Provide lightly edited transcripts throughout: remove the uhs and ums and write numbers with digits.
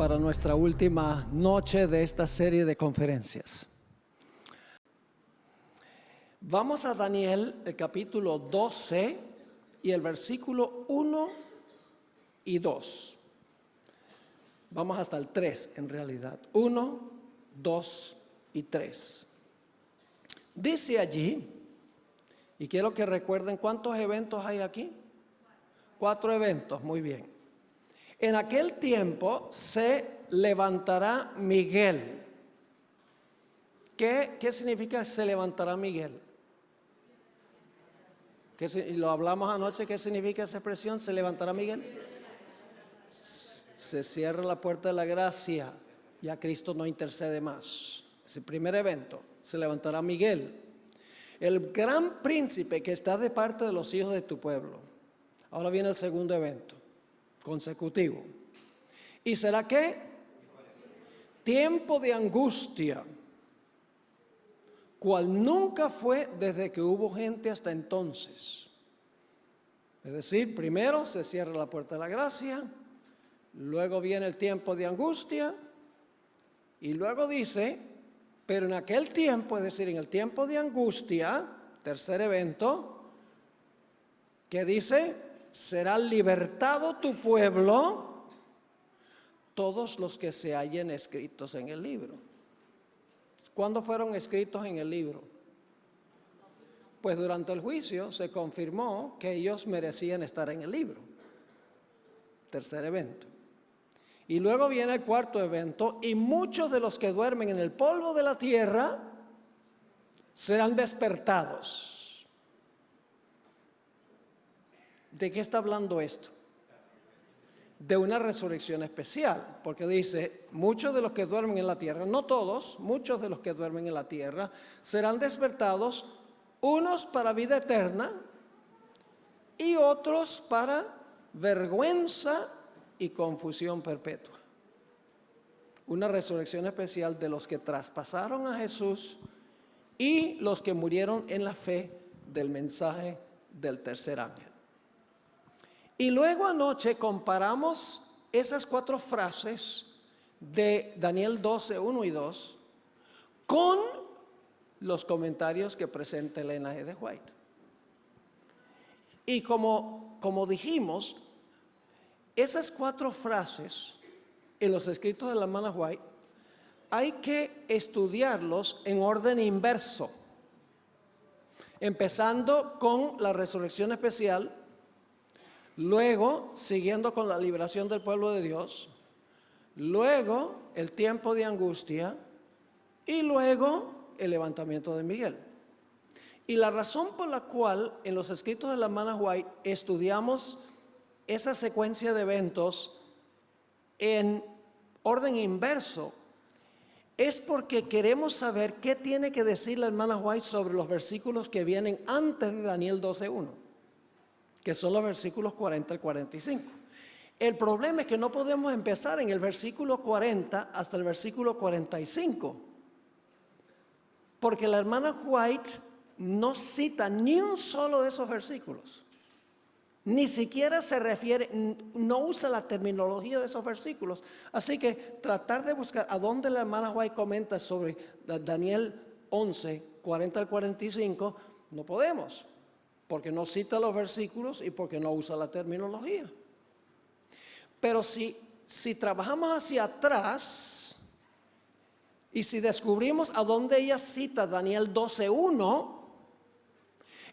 para nuestra última noche de esta serie de conferencias. Vamos a Daniel, el capítulo 12 y el versículo 1 y 2. Vamos hasta el 3 en realidad. 1, 2 y 3. Dice allí, y quiero que recuerden cuántos eventos hay aquí. 4 eventos, muy bien. En aquel tiempo se levantará Miguel. ¿Qué significa se levantará Miguel? Lo hablamos anoche, ¿qué significa esa expresión? ¿Se levantará Miguel? Se cierra la puerta de la gracia, ya Cristo no intercede más. Es el primer evento, se levantará Miguel, el gran príncipe que está de parte de los hijos de tu pueblo. Ahora viene el segundo evento, consecutivo. ¿Y será qué? Tiempo de angustia, cual nunca fue desde que hubo gente hasta entonces. Es decir, primero se cierra la puerta de la gracia, luego viene el tiempo de angustia, y luego dice, pero en aquel tiempo, es decir, en el tiempo de angustia, tercer evento, ¿qué dice? Será libertado tu pueblo, todos los que se hallen escritos en el libro. ¿Cuándo fueron escritos en el libro? Pues durante el juicio se confirmó que ellos merecían estar en el libro. Tercer evento. Y luego viene el cuarto evento, y muchos de los que duermen en el polvo de la tierra serán despertados. ¿De qué está hablando esto? De una resurrección especial, porque dice, muchos de los que duermen en la tierra, no todos, muchos de los que duermen en la tierra, serán despertados, unos para vida eterna y otros para vergüenza y confusión perpetua. Una resurrección especial de los que traspasaron a Jesús y los que murieron en la fe del mensaje del tercer ángel. Y luego anoche comparamos esas 4 frases de Daniel 12, 1 y 2 con los comentarios que presenta Elena G. de White. Y como dijimos, esas 4 frases en los escritos de la hermana White hay que estudiarlos en orden inverso, empezando con la resurrección especial, luego siguiendo con la liberación del pueblo de Dios, luego el tiempo de angustia y luego el levantamiento de Miguel. Y la razón por la cual en los escritos de la hermana White estudiamos esa secuencia de eventos en orden inverso es porque queremos saber qué tiene que decir la hermana White sobre los versículos que vienen antes de Daniel 12:1, que son los versículos 40 al 45. El problema es que no podemos empezar en el versículo 40 hasta el versículo 45, porque la hermana White no cita ni un solo de esos versículos. Ni siquiera se refiere, no usa la terminología de esos versículos. Así que tratar de buscar a dónde la hermana White comenta sobre Daniel 11, 40 al 45, no podemos, porque no cita los versículos y porque no usa la terminología. Pero si trabajamos hacia atrás y si descubrimos a dónde ella cita Daniel 12:1,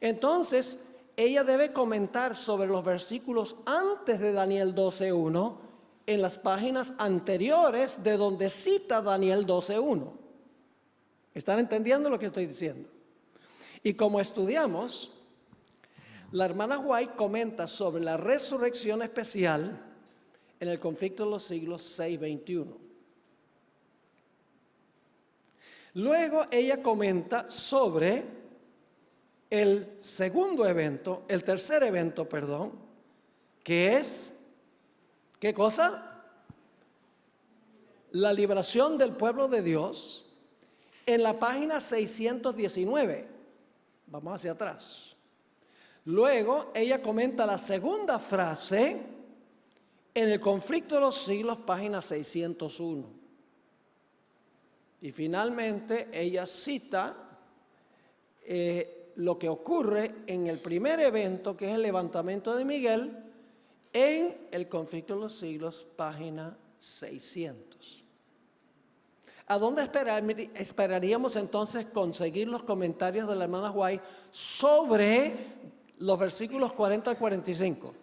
entonces ella debe comentar sobre los versículos antes de Daniel 12:1 en las páginas anteriores de donde cita Daniel 12:1. ¿Están entendiendo lo que estoy diciendo? Y como estudiamos, la hermana White comenta sobre la resurrección especial en el conflicto de los siglos 6-21. Luego ella comenta sobre el segundo evento, el tercer evento, perdón, que es, ¿qué cosa? La liberación del pueblo de Dios en la página 619. Vamos hacia atrás. Luego ella comenta la segunda frase En el conflicto de los siglos, página 601. Y finalmente ella cita lo que ocurre en el primer evento, que es el levantamiento de Miguel, en el conflicto de los siglos, página 600. ¿A dónde esperaríamos entonces conseguir los comentarios de la hermana White sobre los versículos 40 al 45?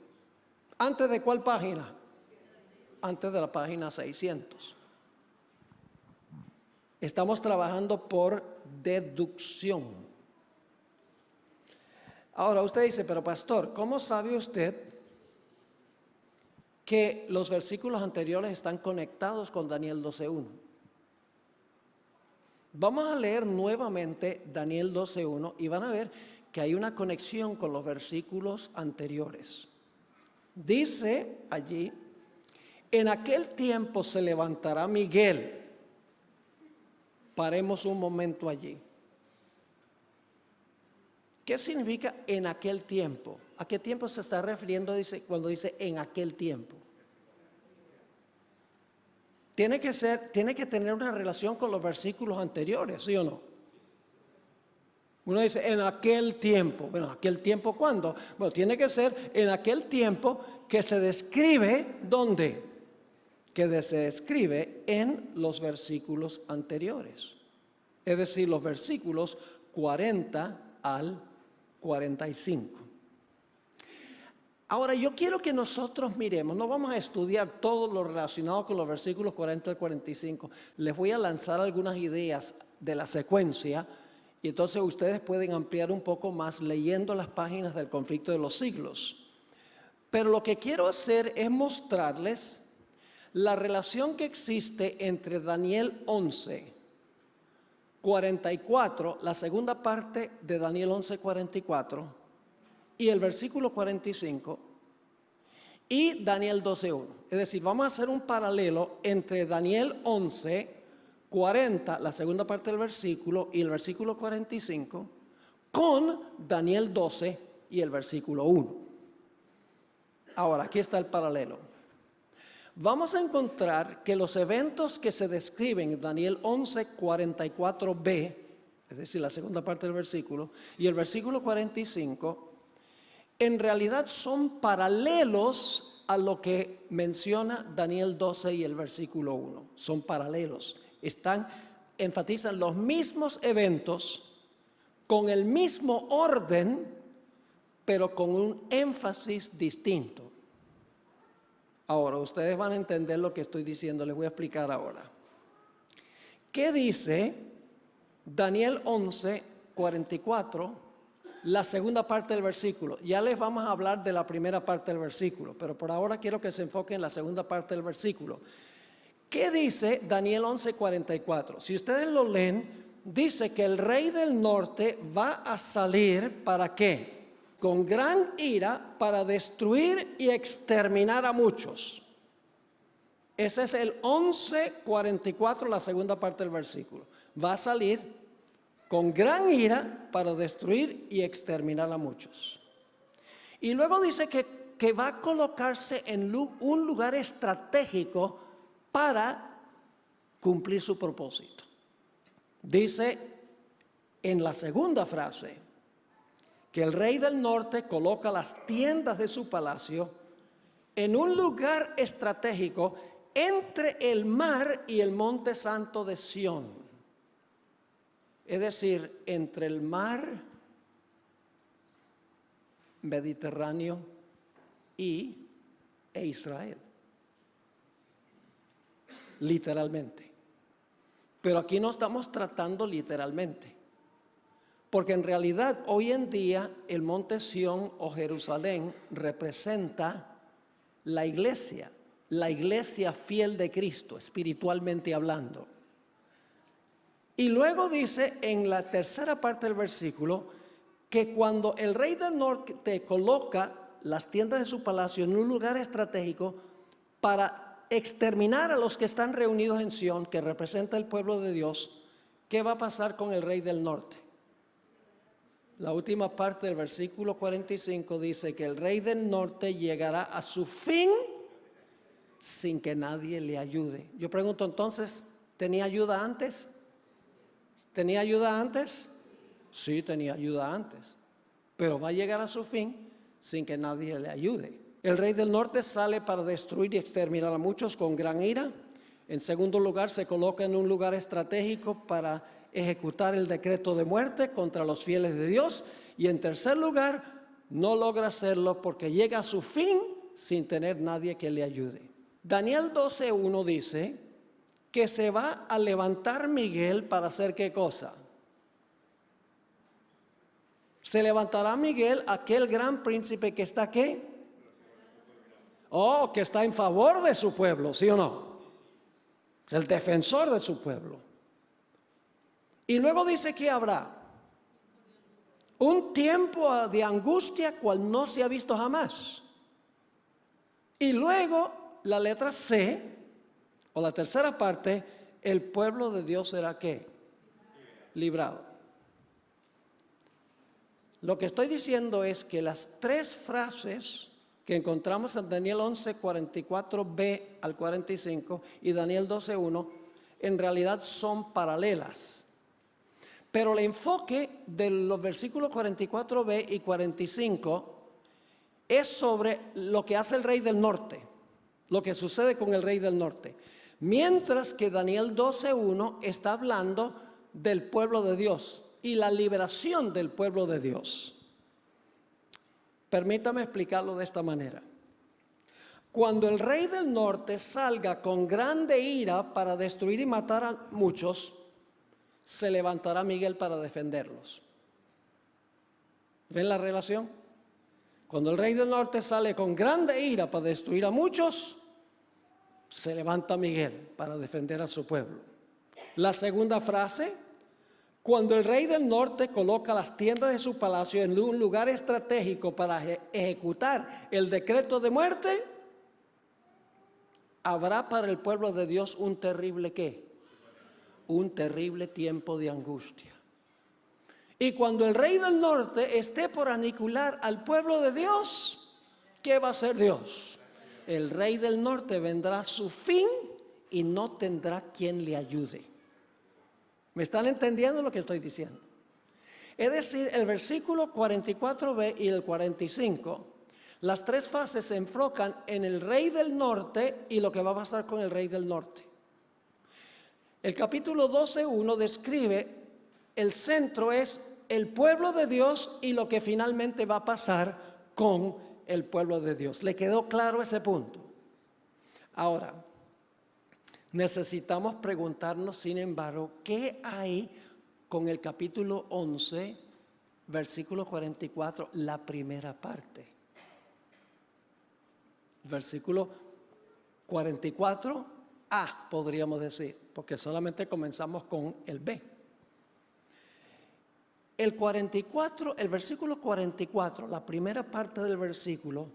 ¿Antes de cuál página? Antes de la página 600. Estamos trabajando por deducción. Ahora usted dice, pero pastor, ¿cómo sabe usted que los versículos anteriores están conectados con Daniel 12:1? Vamos a leer nuevamente Daniel 12:1 y van a ver que hay una conexión con los versículos anteriores. Dice allí, en aquel tiempo se levantará Miguel. Paremos un momento allí. ¿Qué significa en aquel tiempo? ¿A qué tiempo se está refiriendo cuando dice en aquel tiempo? Tiene que tener una relación con los versículos anteriores, ¿sí o no? Uno dice en aquel tiempo. Bueno, ¿aquel tiempo cuándo? Bueno, tiene que ser en aquel tiempo que se describe, ¿dónde? Que se describe en los versículos anteriores. Es decir, los versículos 40 al 45. Ahora, yo quiero que nosotros miremos, no vamos a estudiar todo lo relacionado con los versículos 40 al 45. Les voy a lanzar algunas ideas de la secuencia y entonces ustedes pueden ampliar un poco más leyendo las páginas del conflicto de los siglos. Pero lo que quiero hacer es mostrarles la relación que existe entre Daniel 11, 44, la segunda parte de Daniel 11, 44, y el versículo 45, y Daniel 12:1. Es decir, vamos a hacer un paralelo entre Daniel 11, 40, la segunda parte del versículo, y el versículo 45, con Daniel 12 y el versículo 1. Ahora, aquí está el paralelo. Vamos a encontrar que los eventos que se describen en Daniel 11, 44b, es decir, la segunda parte del versículo, y el versículo 45, en realidad son paralelos a lo que menciona Daniel 12 y el versículo 1. Son paralelos. Enfatizan los mismos eventos con el mismo orden, pero con un énfasis distinto. Ahora, ustedes van a entender lo que estoy diciendo, les voy a explicar ahora. ¿Qué dice Daniel 11, 44? La segunda parte del versículo. Ya les vamos a hablar de la primera parte del versículo, pero por ahora quiero que se enfoquen en la segunda parte del versículo. ¿Qué dice Daniel 11, 44? Si ustedes lo leen, dice que el rey del norte va a salir, ¿para qué? Con gran ira para destruir y exterminar a muchos. Ese es el 11:44, la segunda parte del versículo. Va a salir con gran ira para destruir y exterminar a muchos. Y luego dice que va a colocarse en un lugar estratégico para cumplir su propósito. Dice en la segunda frase que el rey del norte coloca las tiendas de su palacio en un lugar estratégico entre el mar y el monte santo de Sión. Es decir, entre el mar Mediterráneo e Israel. Literalmente. Pero aquí no estamos tratando literalmente. Porque en realidad hoy en día el monte Sión o Jerusalén representa la iglesia fiel de Cristo, espiritualmente hablando. Y luego dice en la tercera parte del versículo que cuando el rey del norte coloca las tiendas de su palacio en un lugar estratégico para exterminar a los que están reunidos en Sión, que representa el pueblo de Dios, ¿qué va a pasar con el rey del norte? La última parte del versículo 45 dice que el rey del norte llegará a su fin sin que nadie le ayude. Yo pregunto entonces, ¿tenía ayuda antes? ¿Tenía ayuda antes? Sí, tenía ayuda antes, pero va a llegar a su fin sin que nadie le ayude. El rey del norte sale para destruir y exterminar a muchos con gran ira. En segundo lugar, se coloca en un lugar estratégico para ejecutar el decreto de muerte contra los fieles de Dios. Y en tercer lugar, no logra hacerlo porque llega a su fin sin tener nadie que le ayude. Daniel 12:1 dice que se va a levantar Miguel para hacer ¿qué cosa? Se levantará Miguel, aquel gran príncipe que está ¿qué? Oh, que está en favor de su pueblo, ¿sí o no? Es el defensor de su pueblo. Y luego dice que habrá un tiempo de angustia cual no se ha visto jamás. Y luego la letra C, o la tercera parte, el pueblo de Dios será ¿qué? Librado. Lo que estoy diciendo es que las tres frases que encontramos en Daniel 11, 44b al 45 y Daniel 12:1, en realidad son paralelas. Pero el enfoque de los versículos 44b y 45 es sobre lo que hace el rey del norte, lo que sucede con el rey del norte. Mientras que Daniel 12:1 está hablando del pueblo de Dios y la liberación del pueblo de Dios. Permítame explicarlo de esta manera. Cuando el rey del norte salga con grande ira para destruir y matar a muchos, se levantará Miguel para defenderlos. ¿Ven la relación? Cuando el rey del norte sale con grande ira para destruir a muchos, se levanta Miguel para defender a su pueblo. La segunda frase: cuando el rey del norte coloca las tiendas de su palacio en un lugar estratégico para ejecutar el decreto de muerte, habrá para el pueblo de Dios un terrible ¿qué? Un terrible tiempo de angustia. Y cuando el rey del norte esté por aniquilar al pueblo de Dios, ¿qué va a hacer Dios? El rey del norte vendrá a su fin y no tendrá quien le ayude. ¿Me están entendiendo lo que estoy diciendo? Es decir, el versículo 44b y el 45, las tres fases se enfocan en el rey del norte y lo que va a pasar con el rey del norte. El capítulo 12:1 describe, el centro es el pueblo de Dios y lo que finalmente va a pasar con el pueblo de Dios. ¿Le quedó claro ese punto? Ahora, necesitamos preguntarnos, sin embargo, ¿qué hay con el capítulo 11, versículo 44, la primera parte? Versículo 44a, podríamos decir, porque solamente comenzamos con el B. El versículo 44, la primera parte del versículo,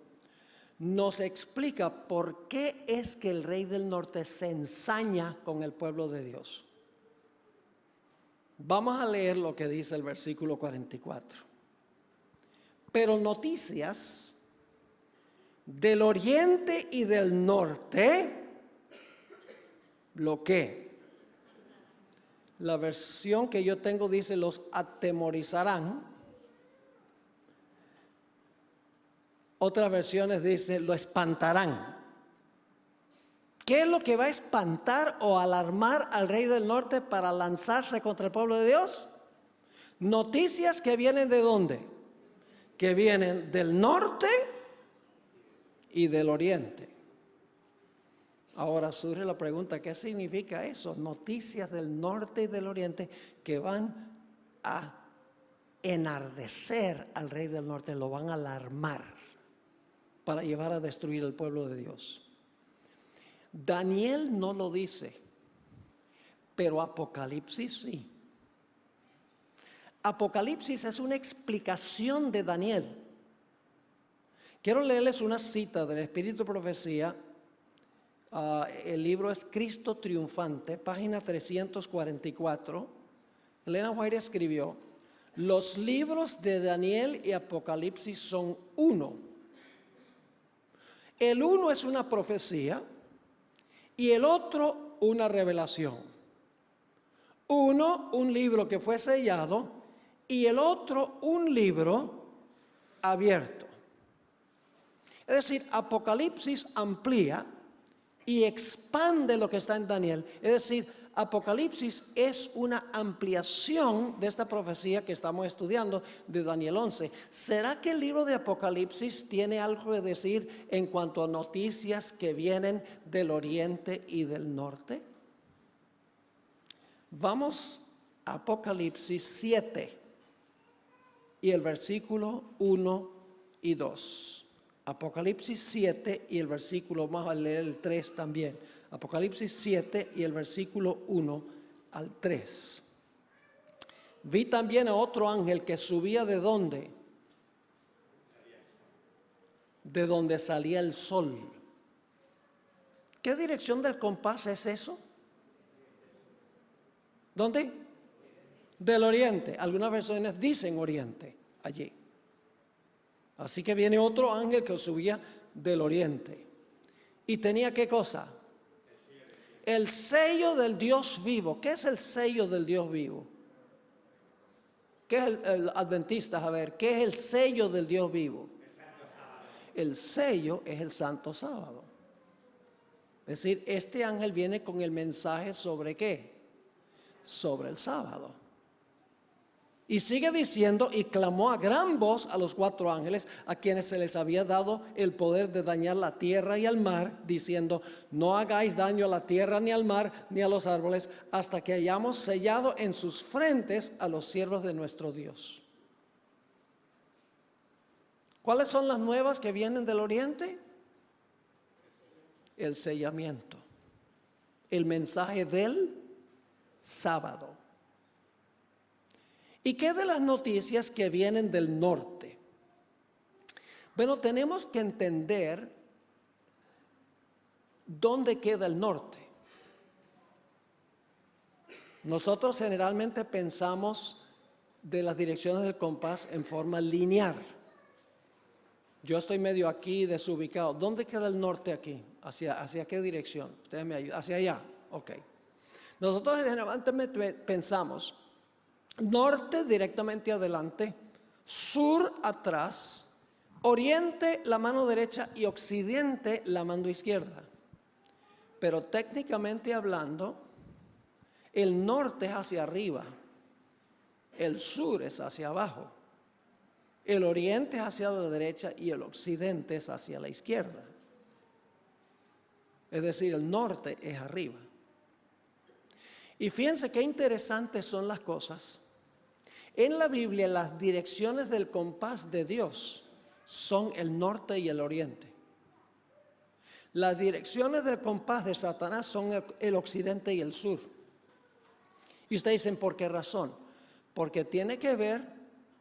nos explica por qué es que el rey del norte se ensaña con el pueblo de Dios. Vamos a leer lo que dice el versículo 44. Pero noticias del oriente y del norte, ¿lo qué? La versión que yo tengo dice los atemorizarán. Otras versiones dicen lo espantarán. ¿Qué es lo que va a espantar o alarmar al rey del norte para lanzarse contra el pueblo de Dios? Noticias que vienen ¿de dónde? Que vienen del norte y del oriente. Ahora surge la pregunta, ¿qué significa eso? Noticias del norte y del oriente que van a enardecer al rey del norte, lo van a alarmar para llevar a destruir el pueblo de Dios. Daniel no lo dice, pero Apocalipsis sí. Apocalipsis es una explicación de Daniel. Quiero leerles una cita del Espíritu de Profecía. El libro es Cristo Triunfante, página 344. Elena White escribió: los libros de Daniel y Apocalipsis son uno. El uno es una profecía y el otro una revelación. Uno, un libro que fue sellado, y el otro, un libro abierto. Es decir, Apocalipsis amplía y expande lo que está en Daniel. Es decir, Apocalipsis es una ampliación de esta profecía que estamos estudiando de Daniel 11. ¿Será que el libro de Apocalipsis tiene algo que decir en cuanto a noticias que vienen del oriente y del norte? Vamos a Apocalipsis 7 y el versículo 1 y 2. Apocalipsis 7 y el versículo, vamos a leer el 3 también. Apocalipsis 7 y el versículo 1 al 3. Vi también a otro ángel que subía ¿de dónde? De donde salía el sol. ¿Qué dirección del compás es eso? ¿Dónde? Del oriente. Algunas versiones dicen oriente allí. Así que viene otro ángel que subía del oriente. ¿Y tenía qué cosa? El sello del Dios vivo. ¿Qué es el sello del Dios vivo? ¿Qué es el adventista? A ver, ¿qué es el sello del Dios vivo? El sello es el Santo Sábado. Es decir, este ángel viene con el mensaje ¿sobre qué? Sobre el sábado. Y sigue diciendo, y clamó a gran voz a los 4 ángeles, a quienes se les había dado el poder de dañar la tierra y el mar, diciendo, no hagáis daño a la tierra, ni al mar, ni a los árboles, hasta que hayamos sellado en sus frentes a los siervos de nuestro Dios. ¿Cuáles son las nuevas que vienen del oriente? El sellamiento, el mensaje del sábado. ¿Y qué de las noticias que vienen del norte? Bueno, tenemos que entender dónde queda el norte. Nosotros generalmente pensamos de las direcciones del compás en forma lineal. Yo estoy medio aquí desubicado. ¿Dónde queda el norte aquí? ¿Hacia qué dirección? Ustedes me ayudan. Hacia allá. Ok. Nosotros generalmente pensamos norte directamente adelante, sur atrás, oriente la mano derecha y occidente la mano izquierda. Pero técnicamente hablando, el norte es hacia arriba, el sur es hacia abajo, el oriente es hacia la derecha y el occidente es hacia la izquierda. Es decir, el norte es arriba. Y fíjense qué interesantes son las cosas. En la Biblia las direcciones del compás de Dios son el norte y el oriente. Las direcciones del compás de Satanás son el occidente y el sur. Y ustedes dicen, ¿por qué razón? Porque tiene que ver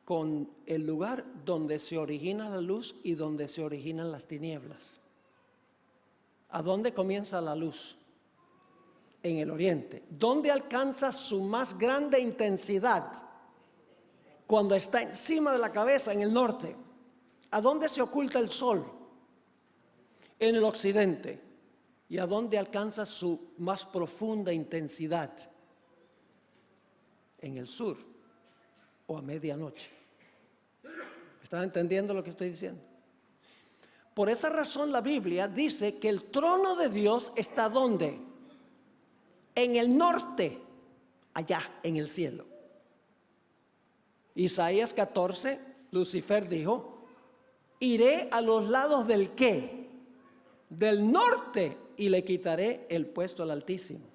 con el lugar donde se origina la luz y donde se originan las tinieblas. ¿A dónde comienza la luz? En el oriente. ¿Dónde alcanza su más grande intensidad? Cuando está encima de la cabeza, en el norte. ¿A dónde se oculta el sol? En el occidente. ¿Y a dónde alcanza su más profunda intensidad? En el sur o a medianoche. ¿Están entendiendo lo que estoy diciendo? Por esa razón la Biblia dice que el trono de Dios está ¿dónde? En el norte, allá en el cielo. Isaías 14, Lucifer dijo, iré a los lados del ¿qué? Del norte y le quitaré el puesto al Altísimo.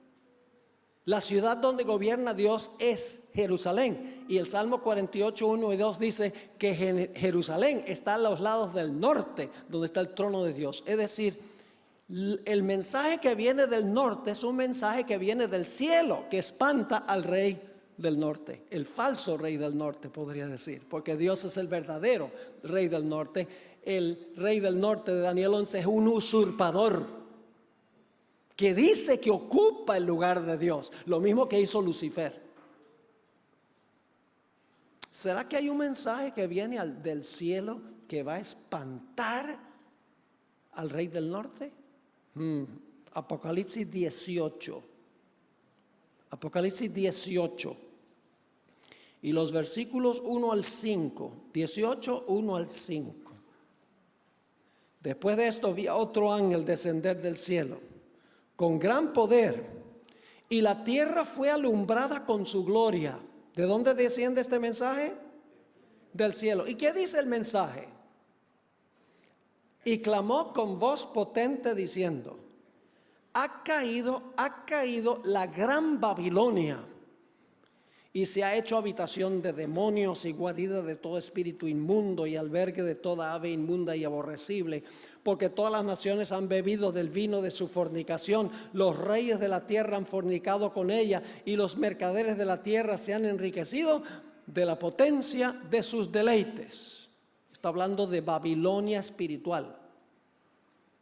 La ciudad donde gobierna Dios es Jerusalén. Y el Salmo 48, 1 y 2 dice que Jerusalén está a los lados del norte, donde está el trono de Dios. Es decir, el mensaje que viene del norte es un mensaje que viene del cielo, que espanta al rey del norte, el falso rey del norte podría decir, porque Dios es el verdadero rey del norte. El rey del norte de Daniel 11 es un usurpador que dice que ocupa el lugar de Dios, lo mismo que hizo Lucifer. ¿Será que hay un mensaje que viene del cielo que va a espantar al rey del norte? Apocalipsis 18. Apocalipsis 18. Y los versículos 1 al 5. 18, 1 al 5. Después de esto vi a otro ángel descender del cielo con gran poder, y la tierra fue alumbrada con su gloria. ¿De dónde desciende este mensaje? Del cielo. ¿Y qué dice el mensaje? Y clamó con voz potente diciendo: ha caído la gran Babilonia, y se ha hecho habitación de demonios y guarida de todo espíritu inmundo y albergue de toda ave inmunda y aborrecible, porque todas las naciones han bebido del vino de su fornicación. Los reyes de la tierra han fornicado con ella, y los mercaderes de la tierra se han enriquecido de la potencia de sus deleites. Está hablando de Babilonia espiritual,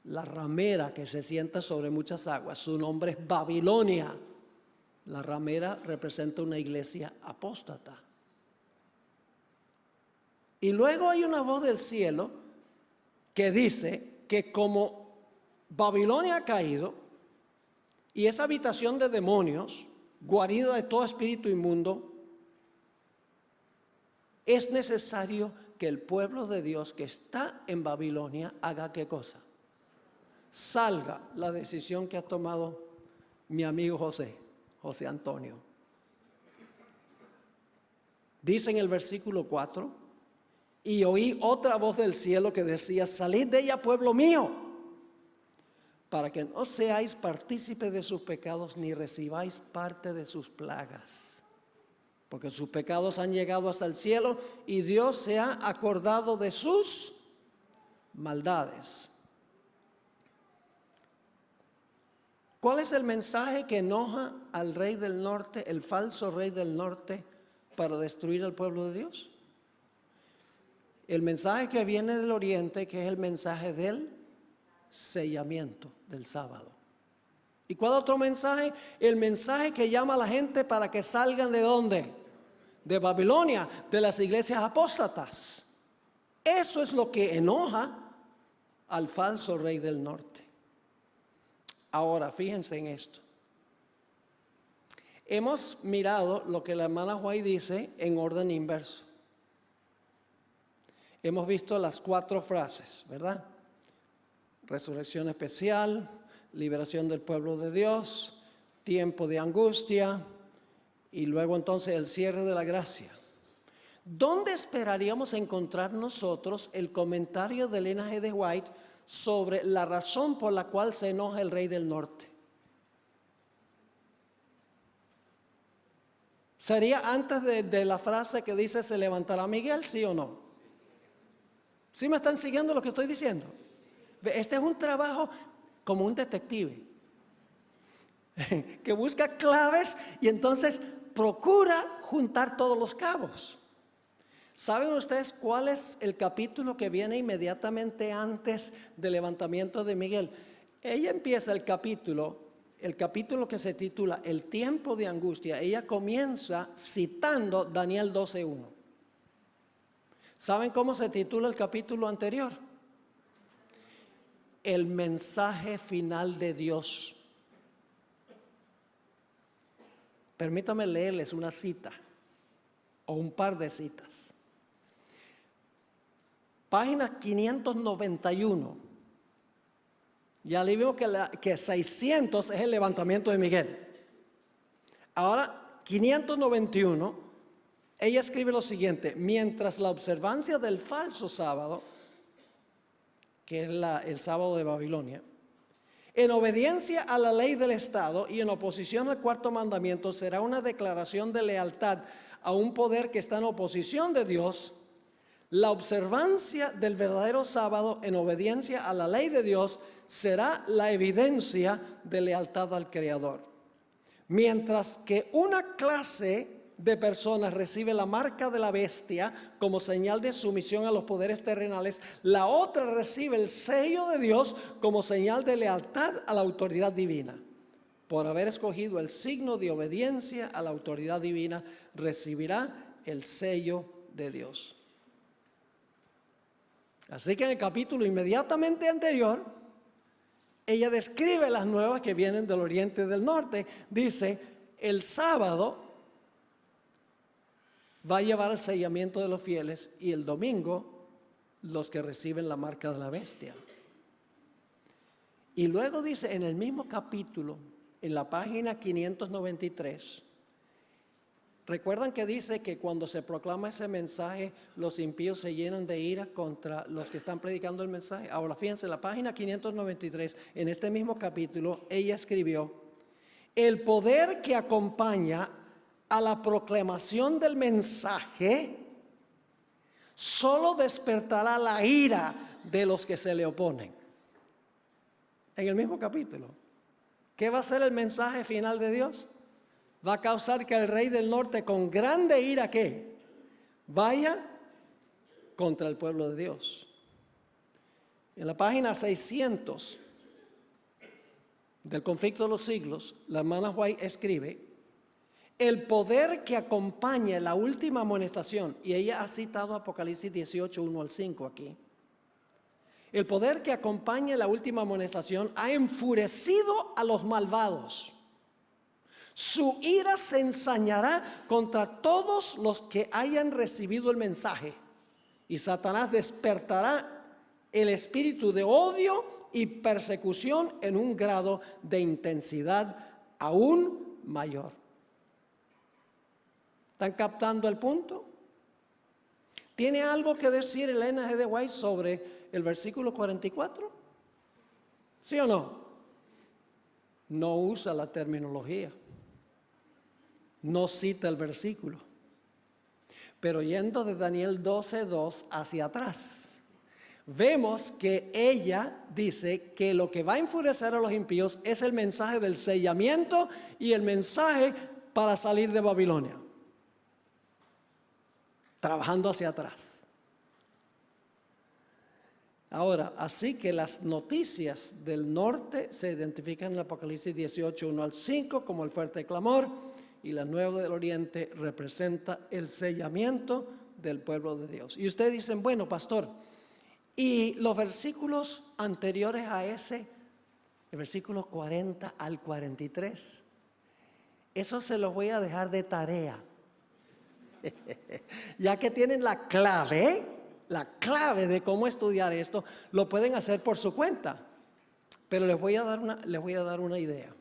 la ramera que se sienta sobre muchas aguas. Su nombre es Babilonia. La ramera representa una iglesia apóstata. Y luego hay una voz del cielo que dice que como Babilonia ha caído, y esa habitación de demonios, guarida de todo espíritu inmundo, es necesario que el pueblo de Dios que está en Babilonia haga ¿qué cosa? Salga. La decisión que ha tomado mi amigo José Antonio. Dice en el versículo 4: y oí otra voz del cielo que decía: salid de ella, pueblo mío, para que no seáis partícipes de sus pecados, ni recibáis parte de sus plagas, porque sus pecados han llegado hasta el cielo, y Dios se ha acordado de sus maldades. ¿Cuál es el mensaje que enoja al rey del norte, el falso rey del norte, para destruir al pueblo de Dios? El mensaje que viene del oriente, que es el mensaje del sellamiento del sábado. ¿Y cuál otro mensaje? El mensaje que llama a la gente para que salgan ¿de dónde? De Babilonia, de las iglesias apóstatas. Eso es lo que enoja al falso rey del norte. Ahora, fíjense en esto. Hemos mirado lo que la hermana White dice en orden inverso. Hemos visto las 4 frases, ¿verdad? Resurrección especial, liberación del pueblo de Dios, tiempo de angustia, y luego entonces el cierre de la gracia. ¿Dónde esperaríamos encontrar nosotros el comentario de Elena G. de White sobre la razón por la cual se enoja el rey del norte? ¿Sería antes de la frase que dice se levantará Miguel, sí o no? ¿Sí me están siguiendo lo que estoy diciendo? Este es un trabajo como un detective que busca claves y entonces procura juntar todos los cabos. ¿Saben ustedes cuál es el capítulo que viene inmediatamente antes del levantamiento de Miguel? Ella empieza el capítulo que se titula El tiempo de angustia. Ella comienza citando Daniel 12:1. ¿Saben cómo se titula el capítulo anterior? El mensaje final de Dios. Permítame leerles una cita o un par de citas. Página 591. Ya le vimos que 600 es el levantamiento de Miguel. Ahora 591, ella escribe lo siguiente: mientras la observancia del falso sábado, que es el sábado de Babilonia, en obediencia a la ley del Estado y en oposición al 4º mandamiento, será una declaración de lealtad a un poder que está en oposición de Dios. La observancia del verdadero sábado en obediencia a la ley de Dios será la evidencia de lealtad al Creador. Mientras que una clase de personas recibe la marca de la bestia como señal de sumisión a los poderes terrenales, la otra recibe el sello de Dios como señal de lealtad a la autoridad divina. Por haber escogido el signo de obediencia a la autoridad divina, recibirá el sello de Dios. Así que en el capítulo inmediatamente anterior, ella describe las nuevas que vienen del oriente y del norte. Dice, el sábado va a llevar el sellamiento de los fieles y el domingo los que reciben la marca de la bestia. Y luego dice en el mismo capítulo, en la página 593, recuerdan que dice que cuando se proclama ese mensaje, los impíos se llenan de ira contra los que están predicando el mensaje. Ahora fíjense, en la página 593, en este mismo capítulo, ella escribió, el poder que acompaña a la proclamación del mensaje solo despertará la ira de los que se le oponen. En el mismo capítulo. ¿Qué va a ser el mensaje final de Dios? Va a causar que el rey del norte con grande ira, ¿qué? Vaya contra el pueblo de Dios. En la página 600 del Conflicto de los Siglos, la hermana White escribe, el poder que acompaña la última amonestación, y ella ha citado Apocalipsis 18, 1 al 5 aquí. El poder que acompaña la última amonestación ha enfurecido a los malvados. Su ira se ensañará contra todos los que hayan recibido el mensaje. Y Satanás despertará el espíritu de odio y persecución en un grado de intensidad aún mayor. ¿Están captando el punto? ¿Tiene algo que decir Elena G. de White sobre el versículo 44? ¿Sí o no? No usa la terminología. No cita el versículo. Pero yendo de Daniel 12:2 hacia atrás, vemos que ella dice que lo que va a enfurecer a los impíos es el mensaje del sellamiento y el mensaje para salir de Babilonia. Trabajando hacia atrás. Ahora, así que las noticias del norte se identifican en el Apocalipsis 18, 1 al 5 como el fuerte clamor, y la nueva del oriente representa el sellamiento del pueblo de Dios. Y ustedes dicen, bueno, pastor, y los versículos anteriores a ese, el versículo 40 al 43, eso se los voy a dejar de tarea. Ya que tienen la clave de cómo estudiar esto, lo pueden hacer por su cuenta. Pero les voy a dar una idea.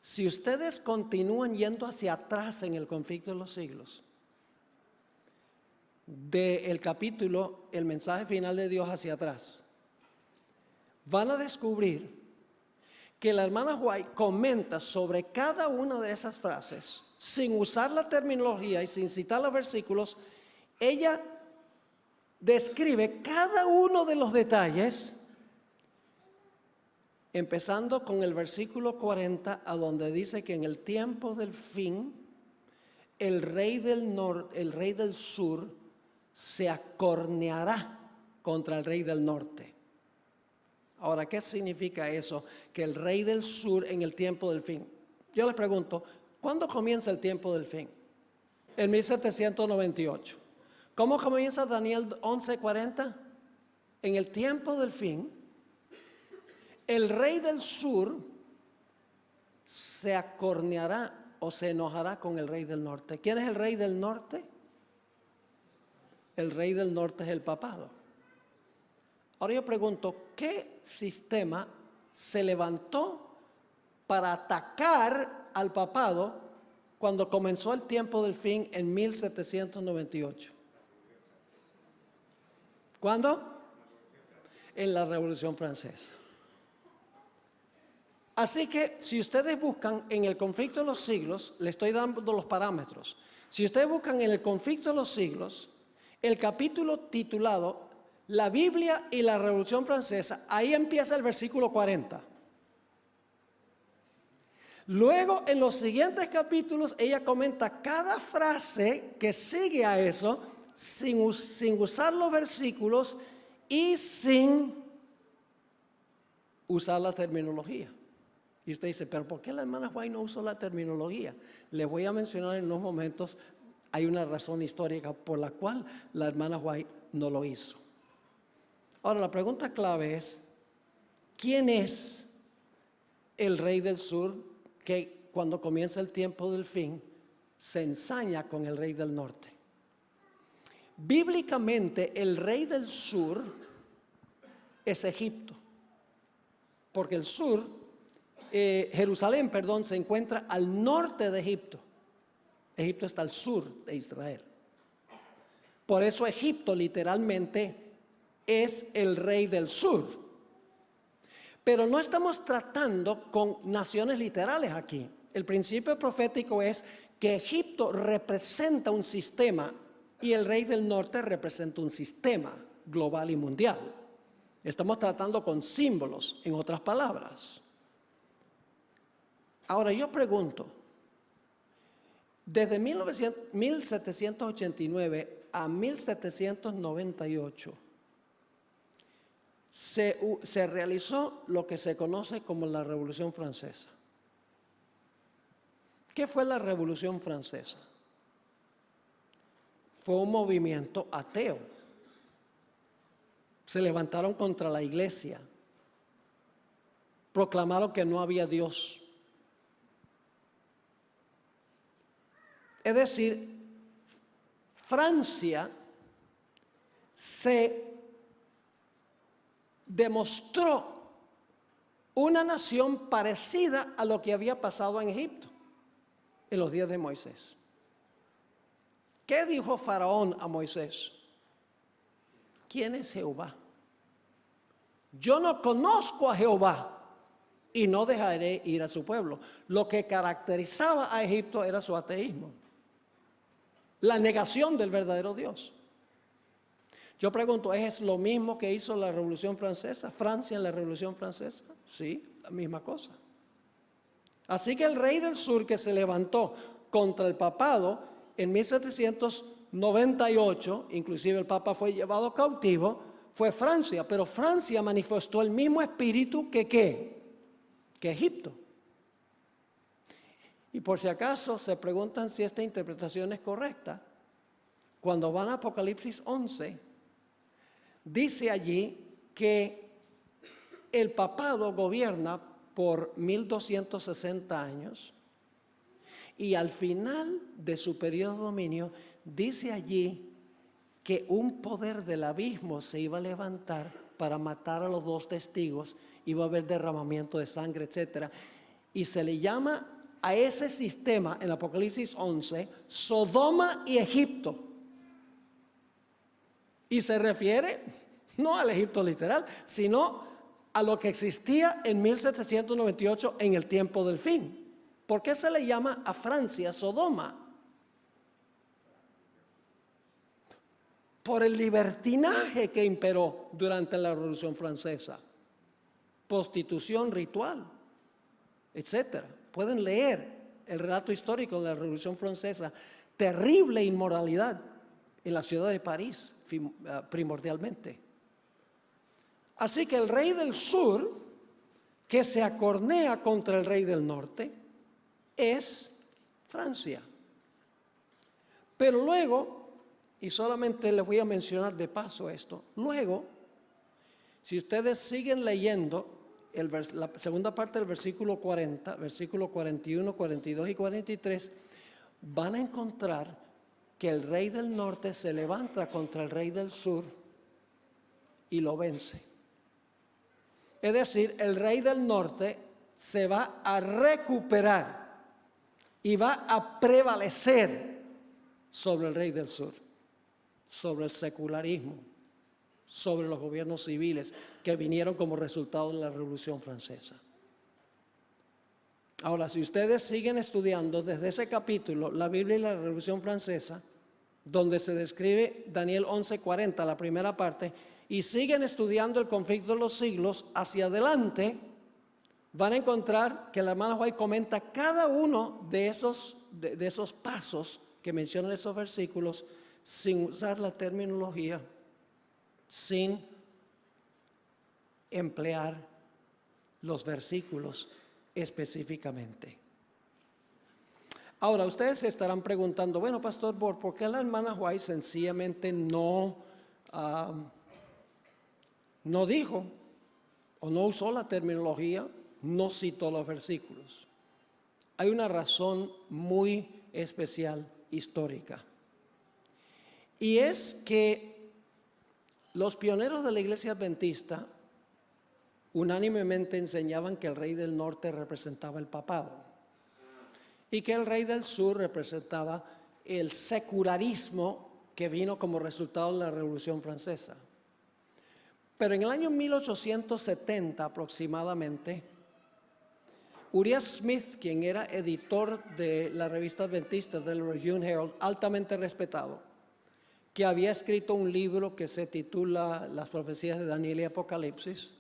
Si ustedes continúan yendo hacia atrás en el conflicto de los siglos, del capítulo, el mensaje final de Dios hacia atrás, van a descubrir que la hermana White comenta sobre cada una de esas frases, sin usar la terminología y sin citar los versículos. Ella describe cada uno de los detalles, empezando con el versículo 40, a donde dice que en el tiempo del fin, el rey del sur se acorneará contra el rey del norte. Ahora, ¿qué significa eso? Que el rey del sur en el tiempo del fin. Yo les pregunto, ¿cuándo comienza el tiempo del fin? En 1798. ¿Cómo comienza Daniel 11:40? En el tiempo del fin, el rey del sur se acorneará o se enojará con el rey del norte. ¿Quién es el rey del norte? El rey del norte es el papado. Ahora yo pregunto, ¿qué sistema se levantó para atacar al papado cuando comenzó el tiempo del fin en 1798? ¿Cuándo? En la Revolución Francesa. Así que si ustedes buscan en el conflicto de los siglos, le estoy dando los parámetros. Si ustedes buscan en el conflicto de los siglos, el capítulo titulado La Biblia y la Revolución Francesa, ahí empieza el versículo 40. Luego, en los siguientes capítulos, ella comenta cada frase que sigue a eso, sin usar los versículos y sin usar la terminología. Y usted dice, pero ¿por qué la hermana White no usó la terminología? Les voy a mencionar en unos momentos, hay una razón histórica por la cual la hermana White no lo hizo. Ahora, la pregunta clave es, ¿quién es el rey del sur que cuando comienza el tiempo del fin se ensaña con el rey del norte? Bíblicamente el rey del sur es Egipto, porque el sur, Jerusalén, perdón, se encuentra al norte de Egipto. Egipto está al sur de Israel. Por eso Egipto literalmente es el rey del sur. Pero no estamos tratando con naciones literales aquí. El principio profético es que Egipto representa un sistema y el rey del norte representa un sistema global y mundial. Estamos tratando con símbolos, en otras palabras. Ahora yo pregunto, desde 1789 a 1798 se realizó lo que se conoce como la Revolución Francesa. ¿Qué fue la Revolución Francesa? Fue un movimiento ateo. Se levantaron contra la iglesia. Proclamaron que no había Dios. Es decir, Francia se demostró una nación parecida a lo que había pasado en Egipto en los días de Moisés. ¿Qué dijo Faraón a Moisés? ¿Quién es Jehová? Yo no conozco a Jehová y no dejaré ir a su pueblo. Lo que caracterizaba a Egipto era su ateísmo, la negación del verdadero Dios. Yo pregunto, ¿es lo mismo que hizo la Revolución Francesa? ¿Francia en la Revolución Francesa? Sí, la misma cosa. Así que el rey del sur que se levantó contra el papado en 1798, inclusive el papa fue llevado cautivo, fue Francia, pero Francia manifestó el mismo espíritu que Egipto. Y por si acaso se preguntan si esta interpretación es correcta, cuando van a Apocalipsis 11, dice allí que el papado gobierna por 1260 años y al final de su periodo de dominio dice allí que un poder del abismo se iba a levantar para matar a los dos testigos, iba a haber derramamiento de sangre, etc. Y se le llama a ese sistema en Apocalipsis 11 Sodoma y Egipto. Y se refiere no al Egipto literal, sino a lo que existía en 1798 en el tiempo del fin. ¿Por qué se le llama a Francia Sodoma? Por el libertinaje que imperó durante la Revolución Francesa. Prostitución ritual, etc. Pueden leer el relato histórico de la Revolución Francesa. Terrible inmoralidad en la ciudad de París, primordialmente. Así que el rey del sur, que se acornea contra el rey del norte, es Francia. Pero luego, y solamente les voy a mencionar de paso esto, luego, si ustedes siguen leyendo la segunda parte del versículo 40, versículo 41, 42 y 43, van a encontrar que el rey del norte se levanta contra el rey del sur y lo vence. Es decir, el rey del norte se va a recuperar y va a prevalecer sobre el rey del sur, sobre el secularismo, sobre los gobiernos civiles que vinieron como resultado de la Revolución Francesa. Ahora, si ustedes siguen estudiando desde ese capítulo, la Biblia y la Revolución Francesa, donde se describe Daniel 11:40, la primera parte, y siguen estudiando el conflicto de los siglos hacia adelante, van a encontrar que la hermana White comenta cada uno de esos pasos que mencionan esos versículos sin usar la terminología, sin emplear los versículos específicamente. Ahora, ustedes se estarán preguntando, bueno, Pastor Borg, ¿por qué la hermana White sencillamente no dijo o no usó la terminología, no citó los versículos. Hay una razón muy especial histórica. Y es que los pioneros de la iglesia adventista unánimemente enseñaban que el rey del norte representaba el papado y que el rey del sur representaba el secularismo que vino como resultado de la Revolución Francesa. Pero en el año 1870 aproximadamente, Uriah Smith, quien era editor de la revista adventista del Review Herald, altamente respetado, que había escrito un libro que se titula Las profecías de Daniel y Apocalipsis.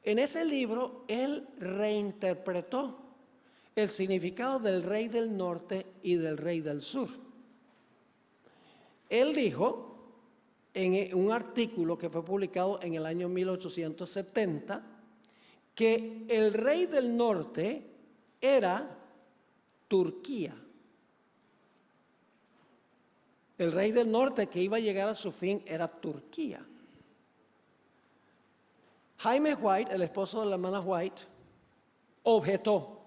En ese libro, él reinterpretó el significado del rey del norte y del rey del sur. Él dijo, en un artículo que fue publicado en el año 1870, que el rey del norte era Turquía. El rey del norte que iba a llegar a su fin era Turquía. Jaime White, el esposo de la hermana White, objetó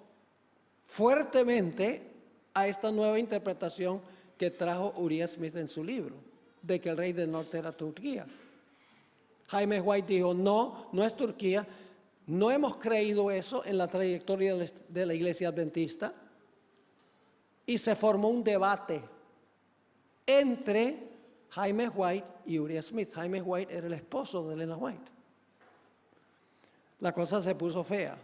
fuertemente a esta nueva interpretación que trajo Uriah Smith en su libro, de que el rey del norte era Turquía. Jaime White dijo, no, no es Turquía, no hemos creído eso en la trayectoria de la iglesia adventista, y se formó un debate entre Jaime White y Uriah Smith. Jaime White era el esposo de Elena White. La cosa se puso fea.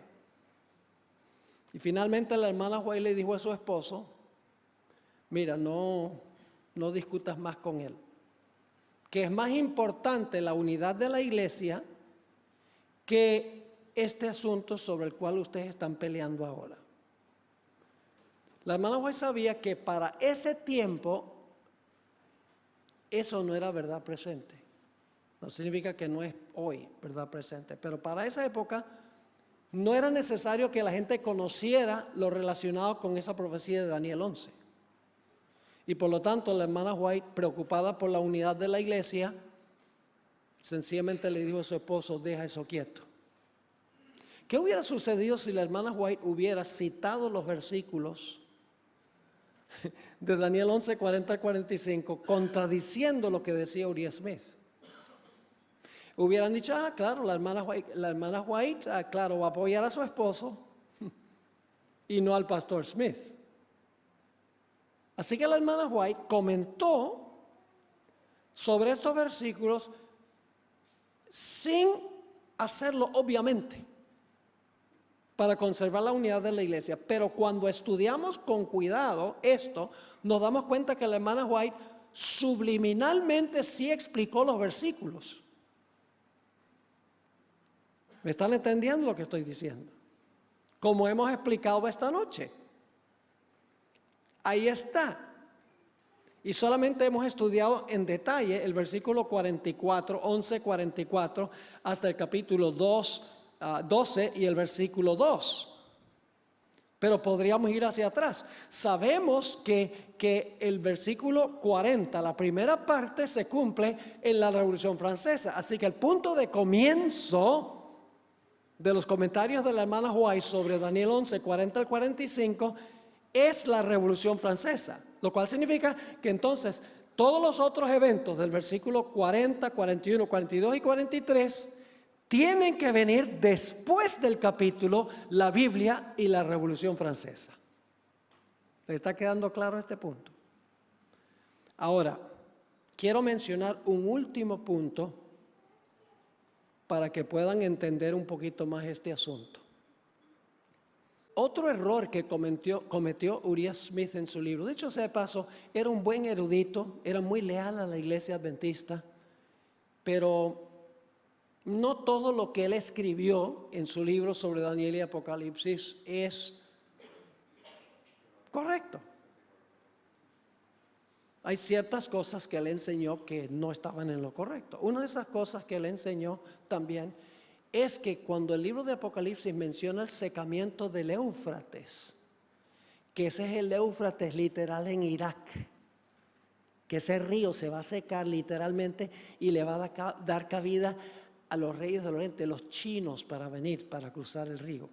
Y finalmente la hermana White le dijo a su esposo, mira, no discutas más con él, que es más importante la unidad de la iglesia que este asunto sobre el cual ustedes están peleando ahora. La hermana White sabía que para ese tiempo eso no era verdad presente. No significa que no es hoy verdad presente, pero para esa época no era necesario que la gente conociera lo relacionado con esa profecía de Daniel 11. Y por lo tanto la hermana White, preocupada por la unidad de la iglesia, sencillamente le dijo a su esposo, deja eso quieto. ¿Qué hubiera sucedido si la hermana White hubiera citado los versículos de Daniel 11, 40 al 45, contradiciendo lo que decía Uriah Smith? Hubieran dicho, claro, la hermana White, claro, va a apoyar a su esposo y no al pastor Smith. Así que la hermana White comentó sobre estos versículos sin hacerlo obviamente, para conservar la unidad de la iglesia. Pero cuando estudiamos con cuidado esto, nos damos cuenta que la hermana White subliminalmente sí explicó los versículos. ¿Me están entendiendo lo que estoy diciendo? Como hemos explicado esta noche. Ahí está. Y solamente hemos estudiado en detalle el versículo 44, 11, 44, hasta el capítulo 12 y el versículo 2. Pero podríamos ir hacia atrás. Sabemos que el versículo 40, la primera parte, se cumple en la Revolución Francesa. Así que el punto de comienzo de los comentarios de la hermana White sobre Daniel 11, 40 al 45 es la Revolución Francesa, lo cual significa que entonces todos los otros eventos del versículo 40, 41, 42 y 43 tienen que venir después del capítulo la Biblia y la Revolución Francesa. ¿Le está quedando claro este punto? Ahora, quiero mencionar un último punto para que puedan entender un poquito más este asunto. Otro error que cometió Uriah Smith en su libro, dicho sea de paso, era un buen erudito, era muy leal a la iglesia adventista, pero no todo lo que él escribió en su libro sobre Daniel y Apocalipsis es correcto. Hay ciertas cosas que él enseñó que no estaban en lo correcto. Una de esas cosas que él enseñó también es que cuando el libro de Apocalipsis menciona el secamiento del Éufrates, que ese es el Éufrates literal en Irak, que ese río se va a secar literalmente y le va a dar cabida a los reyes del oriente, los chinos, para venir, para cruzar el río.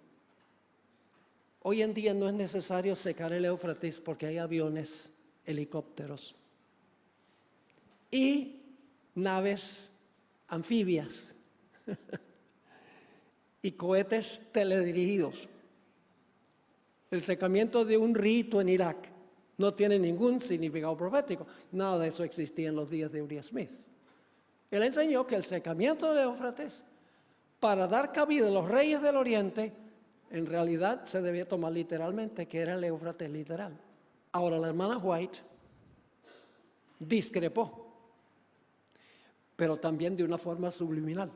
Hoy en día no es necesario secar el Éufrates porque hay aviones, helicópteros y naves anfibias y cohetes teledirigidos. El secamiento de un rito en Irak no tiene ningún significado profético. Nada de eso existía en los días de Uriah Smith. Él enseñó que el secamiento del Éufrates, para dar cabida a los reyes del oriente, en realidad se debía tomar literalmente, que era el Éufrates literal. Ahora la hermana White discrepó, pero también de una forma subliminal,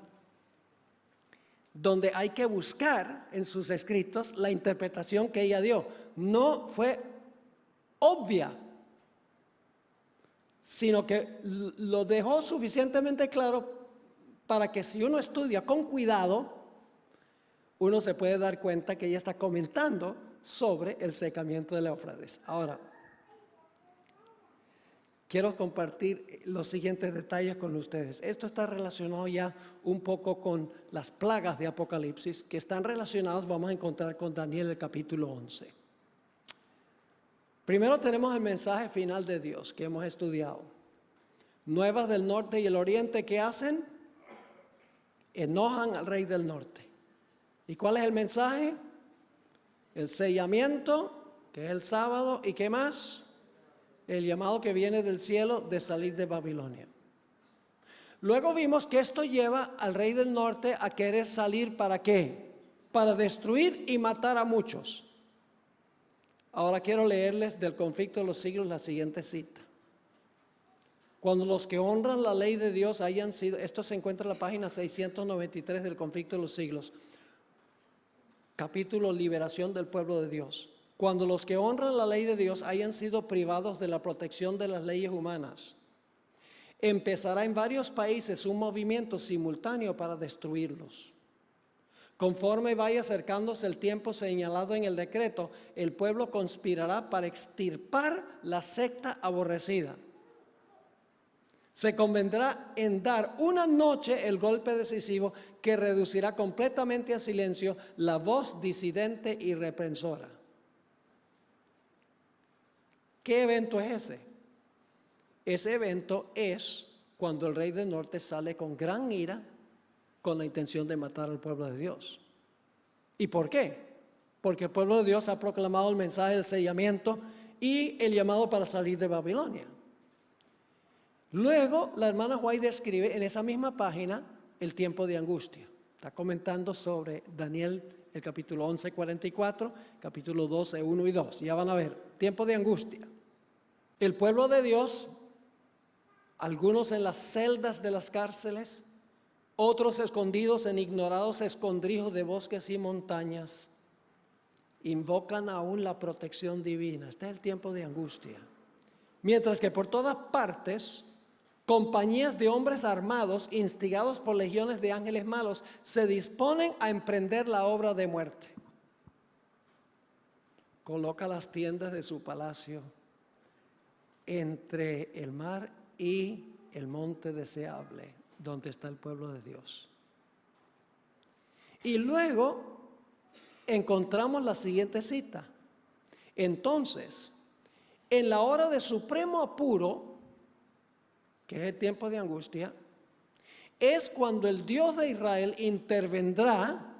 donde hay que buscar en sus escritos la interpretación que ella dio. No fue obvia, sino que lo dejó suficientemente claro para que si uno estudia con cuidado, uno se puede dar cuenta que ella está comentando sobre el secamiento del Éufrates. Ahora, quiero compartir los siguientes detalles con ustedes. Esto está relacionado ya un poco con las plagas de Apocalipsis, que están relacionadas, vamos a encontrar con Daniel el capítulo 11. Primero tenemos el mensaje final de Dios que hemos estudiado. Nuevas del norte y el oriente, ¿qué hacen? Enojan al rey del norte. ¿Y cuál es el mensaje? El sellamiento, que es el sábado, ¿y qué más? El llamado que viene del cielo de salir de Babilonia. Luego vimos que esto lleva al rey del norte a querer salir, ¿para qué? Para destruir y matar a muchos. Ahora quiero leerles del Conflicto de los Siglos la siguiente cita. Cuando los que honran la ley de Dios hayan sido, esto se encuentra en la página 693 del Conflicto de los Siglos, capítulo Liberación del pueblo de Dios. Cuando los que honran la ley de Dios hayan sido privados de la protección de las leyes humanas, empezará en varios países un movimiento simultáneo para destruirlos. Conforme vaya acercándose el tiempo señalado en el decreto, el pueblo conspirará para extirpar la secta aborrecida. Se convendrá en dar una noche el golpe decisivo que reducirá completamente a silencio la voz disidente y reprensora. ¿Qué evento es ese? Ese evento es cuando el rey del norte sale con gran ira con la intención de matar al pueblo de Dios. ¿Y por qué? Porque el pueblo de Dios ha proclamado el mensaje del sellamiento y el llamado para salir de Babilonia. Luego la hermana White describe en esa misma página el tiempo de angustia. Está comentando sobre Daniel el capítulo 11, 44, capítulo 12, 1 y 2. Ya van a ver, tiempo de angustia. El pueblo de Dios, algunos en las celdas de las cárceles, otros escondidos en ignorados escondrijos de bosques y montañas, invocan aún la protección divina. Este es el tiempo de angustia. Mientras que por todas partes, compañías de hombres armados, instigados por legiones de ángeles malos, se disponen a emprender la obra de muerte. Coloca las tiendas de su palacio entre el mar y el monte deseable, donde está el pueblo de Dios. Y luego encontramos la siguiente cita. Entonces, en la hora de supremo apuro, que es el tiempo de angustia, es cuando el Dios de Israel intervendrá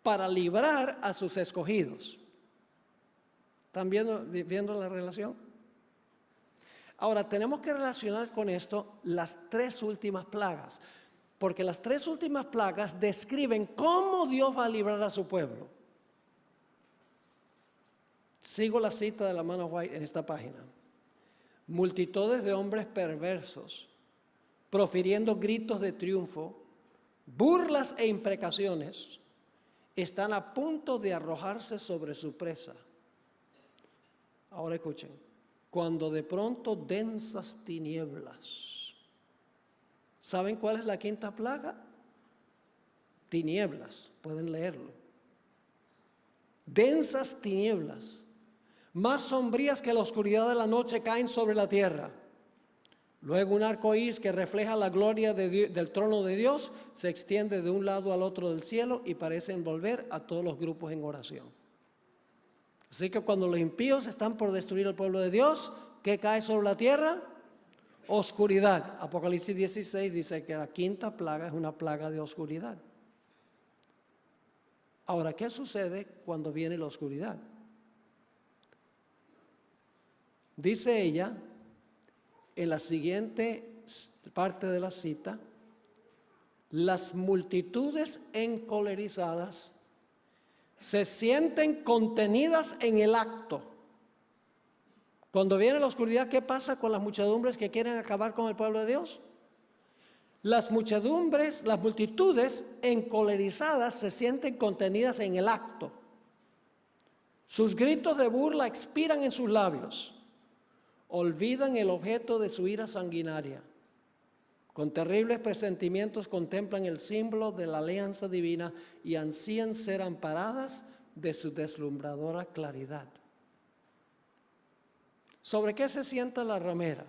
para librar a sus escogidos. ¿Están viendo la relación? Ahora, tenemos que relacionar con esto las tres últimas plagas, porque las tres últimas plagas describen cómo Dios va a librar a su pueblo. Sigo la cita de la hermana White en esta página. Multitudes de hombres perversos, profiriendo gritos de triunfo, burlas e imprecaciones, están a punto de arrojarse sobre su presa. Ahora escuchen. Cuando de pronto densas tinieblas. ¿Saben cuál es la quinta plaga? Tinieblas, pueden leerlo. Densas tinieblas, más sombrías que la oscuridad de la noche, caen sobre la tierra. Luego un arco iris que refleja la gloria del trono de Dios se extiende de un lado al otro del cielo y parece envolver a todos los grupos en oración. Así que cuando los impíos están por destruir al pueblo de Dios, ¿qué cae sobre la tierra? Oscuridad. Apocalipsis 16 dice que la quinta plaga es una plaga de oscuridad. Ahora, ¿qué sucede cuando viene la oscuridad? Dice ella, en la siguiente parte de la cita, las multitudes encolerizadas se sienten contenidas en el acto. Cuando viene la oscuridad, ¿qué pasa con las muchedumbres que quieren acabar con el pueblo de Dios? Las multitudes encolerizadas se sienten contenidas en el acto. Sus gritos de burla expiran en sus labios. Olvidan el objeto de su ira sanguinaria. Con terribles presentimientos contemplan el símbolo de la alianza divina y ansían ser amparadas de su deslumbradora claridad. ¿Sobre qué se sienta la ramera?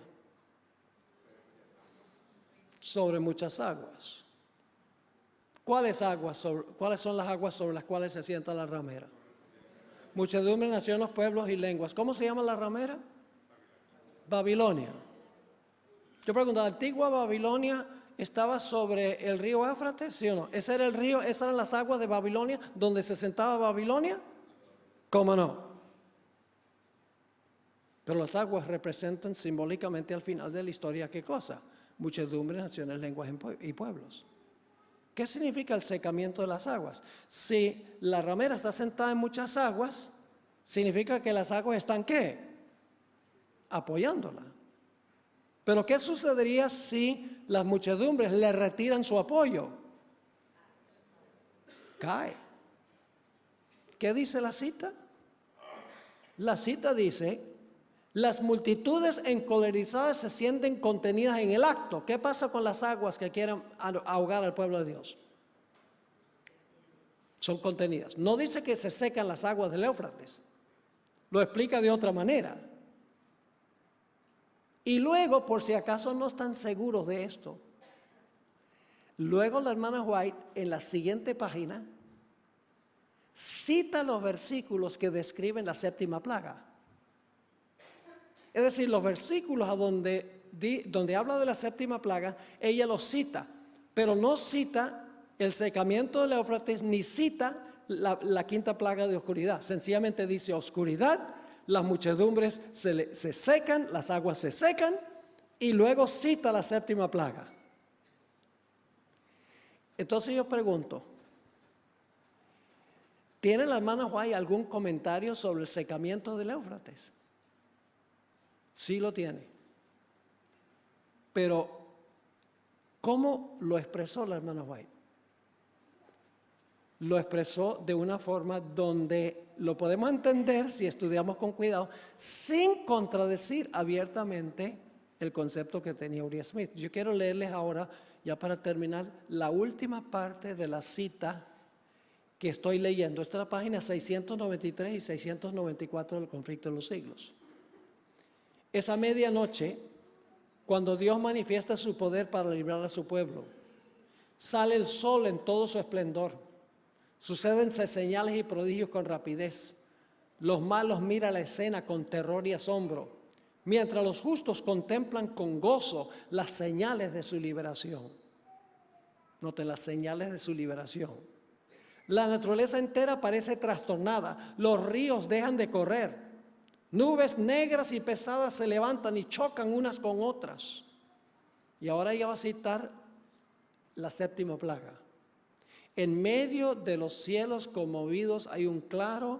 Sobre muchas aguas. ¿Cuáles son las aguas sobre las cuales se sienta la ramera? Muchedumbre, naciones, pueblos y lenguas. ¿Cómo se llama la ramera? Babilonia. Yo pregunto, ¿la antigua Babilonia estaba sobre el río Éufrates, sí o no? ¿Ese era el río, esas eran las aguas de Babilonia donde se sentaba Babilonia? ¿Cómo no? Pero las aguas representan simbólicamente al final de la historia, ¿qué cosa? Muchedumbre, naciones, lenguas y pueblos. ¿Qué significa el secamiento de las aguas? Si la ramera está sentada en muchas aguas, significa que las aguas están ¿qué? Apoyándola. Pero ¿qué sucedería si las muchedumbres le retiran su apoyo? Cae. ¿Qué dice la cita? La cita dice, las multitudes encolerizadas se sienten contenidas en el acto. ¿Qué pasa con las aguas que quieren ahogar al pueblo de Dios? Son contenidas. No dice que se secan las aguas del Éufrates. Lo explica de otra manera. Y luego, por si acaso no están seguros de esto, luego la hermana White en la siguiente página cita los versículos que describen la séptima plaga. Es decir, los versículos donde habla de la séptima plaga, ella los cita, pero no cita el secamiento del Éufrates ni cita la quinta plaga de oscuridad. Sencillamente dice oscuridad. Las muchedumbres se secan, las aguas se secan y luego cita la séptima plaga. Entonces yo pregunto, ¿tiene la hermana White algún comentario sobre el secamiento del Éufrates? Sí lo tiene. Pero, ¿cómo lo expresó la hermana White? Lo expresó de una forma donde lo podemos entender si estudiamos con cuidado, sin contradecir abiertamente el concepto que tenía Uriah Smith. Yo quiero leerles ahora, ya para terminar, la última parte de la cita que estoy leyendo. Esta es la página 693 y 694 del Conflicto de los Siglos. Esa medianoche, cuando Dios manifiesta su poder para librar a su pueblo, sale el sol en todo su esplendor. Sucédense señales y prodigios con rapidez. Los malos miran la escena con terror y asombro, mientras los justos contemplan con gozo las señales de su liberación. Noten las señales de su liberación. La naturaleza entera parece trastornada, los ríos dejan de correr, nubes negras y pesadas se levantan y chocan unas con otras. Y ahora ella va a citar la séptima plaga. En medio de los cielos conmovidos hay un claro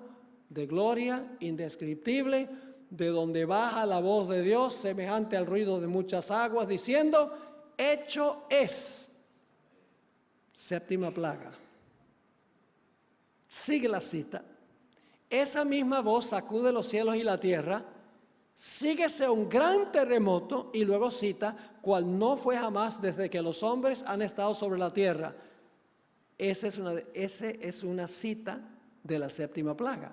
de gloria indescriptible, de donde baja la voz de Dios semejante al ruido de muchas aguas, diciendo, hecho es. Séptima plaga. Sigue la cita. Esa misma voz sacude los cielos y la tierra, síguese un gran terremoto y luego cita, cual no fue jamás desde que los hombres han estado sobre la tierra. Esa es una cita de la séptima plaga.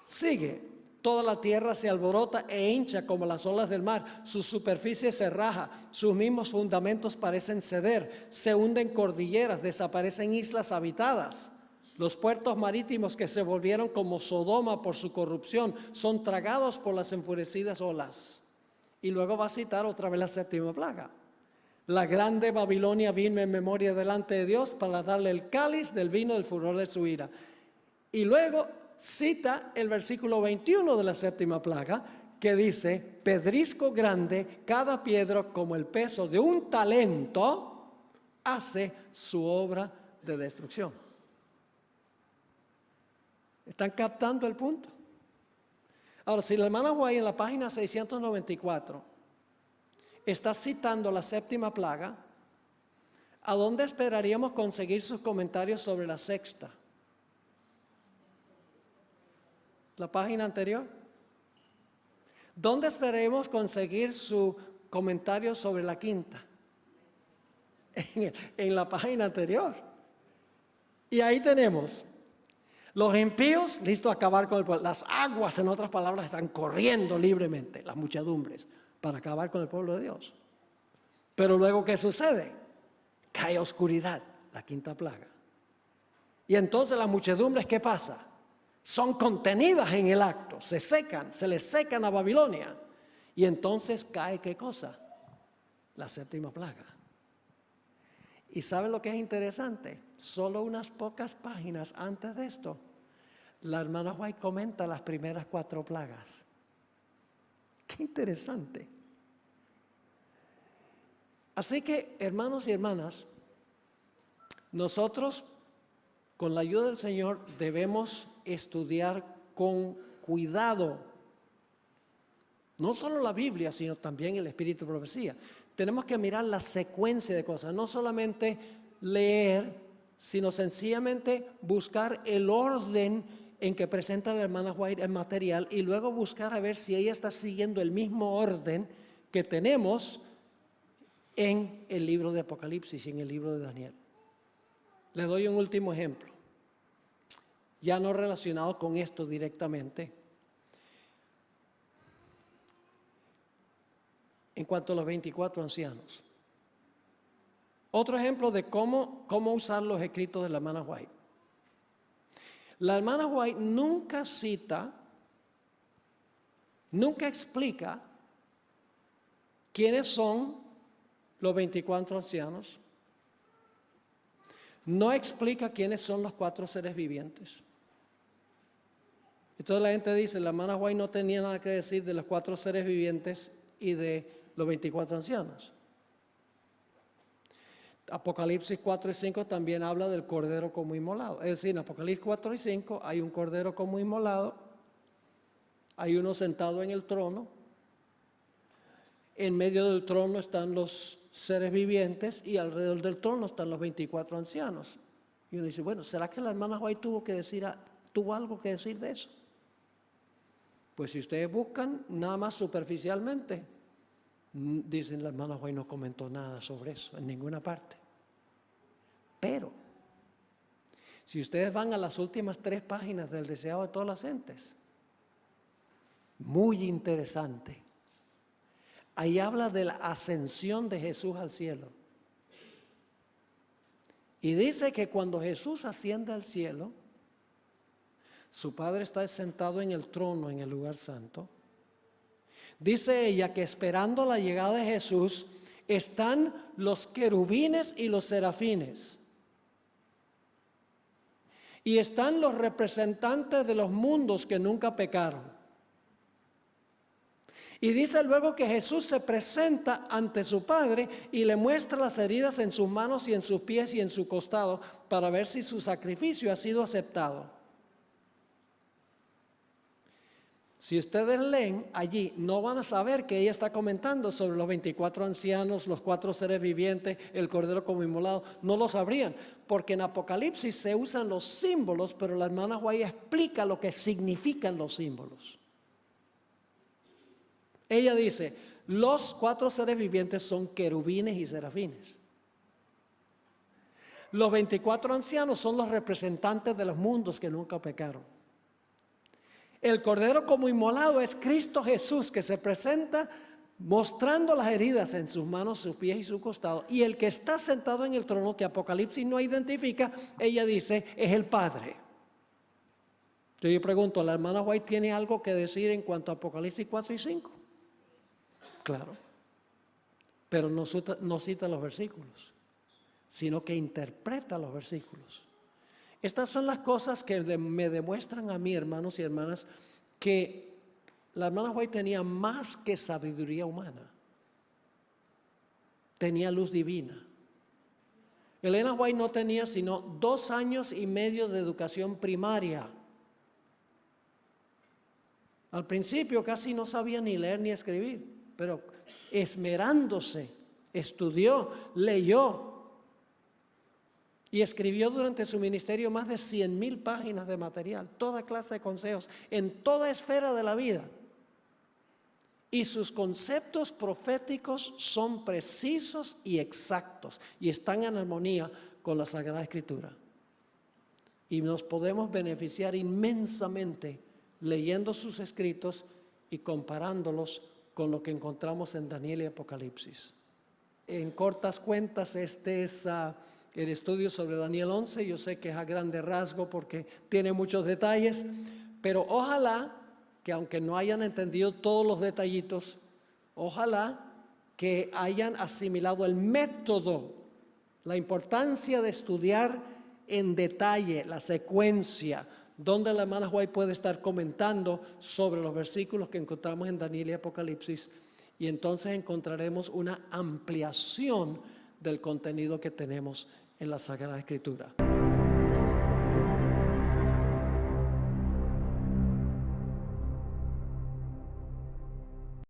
Sigue. Toda la tierra se alborota e hincha como las olas del mar. Su superficie se raja, sus mismos fundamentos parecen ceder. Se hunden cordilleras, desaparecen islas habitadas. Los puertos marítimos que se volvieron como Sodoma por su corrupción son tragados por las enfurecidas olas. Y luego va a citar otra vez la séptima plaga. La grande Babilonia vino en memoria delante de Dios para darle el cáliz del vino del furor de su ira. Y luego cita el versículo 21 de la séptima plaga, que dice: pedrisco grande, cada piedra como el peso de un talento, hace su obra de destrucción. ¿Están captando el punto? Ahora, si la hermana White en la página 694 está citando la séptima plaga, ¿a dónde esperaríamos conseguir sus comentarios sobre la sexta? ¿La página anterior? ¿Dónde esperaremos conseguir su comentario sobre la quinta? En la página anterior. Y ahí tenemos los impíos listos a acabar con el pueblo. Las aguas, en otras palabras, están corriendo libremente, las muchedumbres, para acabar con el pueblo de Dios. Pero luego, ¿qué sucede? Cae oscuridad, la quinta plaga. Y entonces las muchedumbres, ¿qué pasa? Son contenidas en el acto, se secan, se les secan a Babilonia. Y entonces cae, ¿qué cosa? La séptima plaga. ¿Y saben lo que es interesante? Solo unas pocas páginas antes de esto, la hermana White comenta las primeras 4 plagas. Qué interesante. Así que, hermanos y hermanas, nosotros, con la ayuda del Señor, debemos estudiar con cuidado no solo la Biblia, sino también el Espíritu de Profecía. Tenemos que mirar la secuencia de cosas, no solamente leer, sino sencillamente buscar el orden en que presenta la hermana White el material y luego buscar a ver si ella está siguiendo el mismo orden que tenemos en el libro de Apocalipsis y en el libro de Daniel. Le doy un último ejemplo, ya no relacionado con esto directamente. En cuanto a los 24 ancianos. Otro ejemplo de cómo usar los escritos de la hermana White. La hermana White nunca cita, nunca explica quiénes son los 24 ancianos. No explica quiénes son los 4 seres vivientes. Entonces la gente dice, la hermana White no tenía nada que decir de los 4 seres vivientes y de los 24 ancianos. Apocalipsis 4 y 5 también habla del cordero como inmolado. Es decir, en Apocalipsis 4 y 5 hay un cordero como inmolado, hay uno sentado en el trono, en medio del trono están los seres vivientes y alrededor del trono están los 24 ancianos. Y uno dice, bueno, ¿será que la hermana White tuvo algo que decir de eso? Pues si ustedes buscan nada más superficialmente, dicen la hermana White no comentó nada sobre eso en ninguna parte. Pero si ustedes van a las últimas 3 páginas del Deseado de todas las gentes, muy interesante. Ahí habla de la ascensión de Jesús al cielo. Y dice que cuando Jesús asciende al cielo, su Padre está sentado en el trono en el lugar santo. Dice ella que esperando la llegada de Jesús están los querubines y los serafines. Y están los representantes de los mundos que nunca pecaron. Y dice luego que Jesús se presenta ante su Padre y le muestra las heridas en sus manos y en sus pies y en su costado para ver si su sacrificio ha sido aceptado. Si ustedes leen allí, no van a saber que ella está comentando sobre los 24 ancianos, los 4 seres vivientes, el cordero como inmolado. No lo sabrían, porque en Apocalipsis se usan los símbolos, pero la hermana White explica lo que significan los símbolos. Ella dice, los 4 seres vivientes son querubines y serafines. Los 24 ancianos son los representantes de los mundos que nunca pecaron. El cordero como inmolado es Cristo Jesús, que se presenta mostrando las heridas en sus manos, sus pies y su costado. Y el que está sentado en el trono, que Apocalipsis no identifica, ella dice, es el Padre. Yo pregunto, ¿la hermana White tiene algo que decir en cuanto a Apocalipsis 4 y 5? Claro, pero no cita los versículos, sino que interpreta los versículos. Estas son las cosas que me demuestran a mí, hermanos y hermanas, que la hermana White tenía más que sabiduría humana, tenía luz divina. Elena White no tenía sino 2 años y medio de educación primaria. Al principio casi no sabía ni leer ni escribir, pero esmerándose, estudió, leyó y escribió durante su ministerio más de 100,000 páginas de material, toda clase de consejos, en toda esfera de la vida. Y sus conceptos proféticos son precisos y exactos y están en armonía con la Sagrada Escritura. Y nos podemos beneficiar inmensamente leyendo sus escritos y comparándolos con lo que encontramos en Daniel y Apocalipsis. En cortas cuentas, este es el estudio sobre Daniel 11. Yo sé que es a grande rasgo porque tiene muchos detalles, pero ojalá que aunque no hayan entendido todos los detallitos, ojalá que hayan asimilado el método, la importancia de estudiar en detalle la secuencia, donde la hermana White puede estar comentando sobre los versículos que encontramos en Daniel y Apocalipsis, y entonces encontraremos una ampliación del contenido que tenemos en la Sagrada Escritura.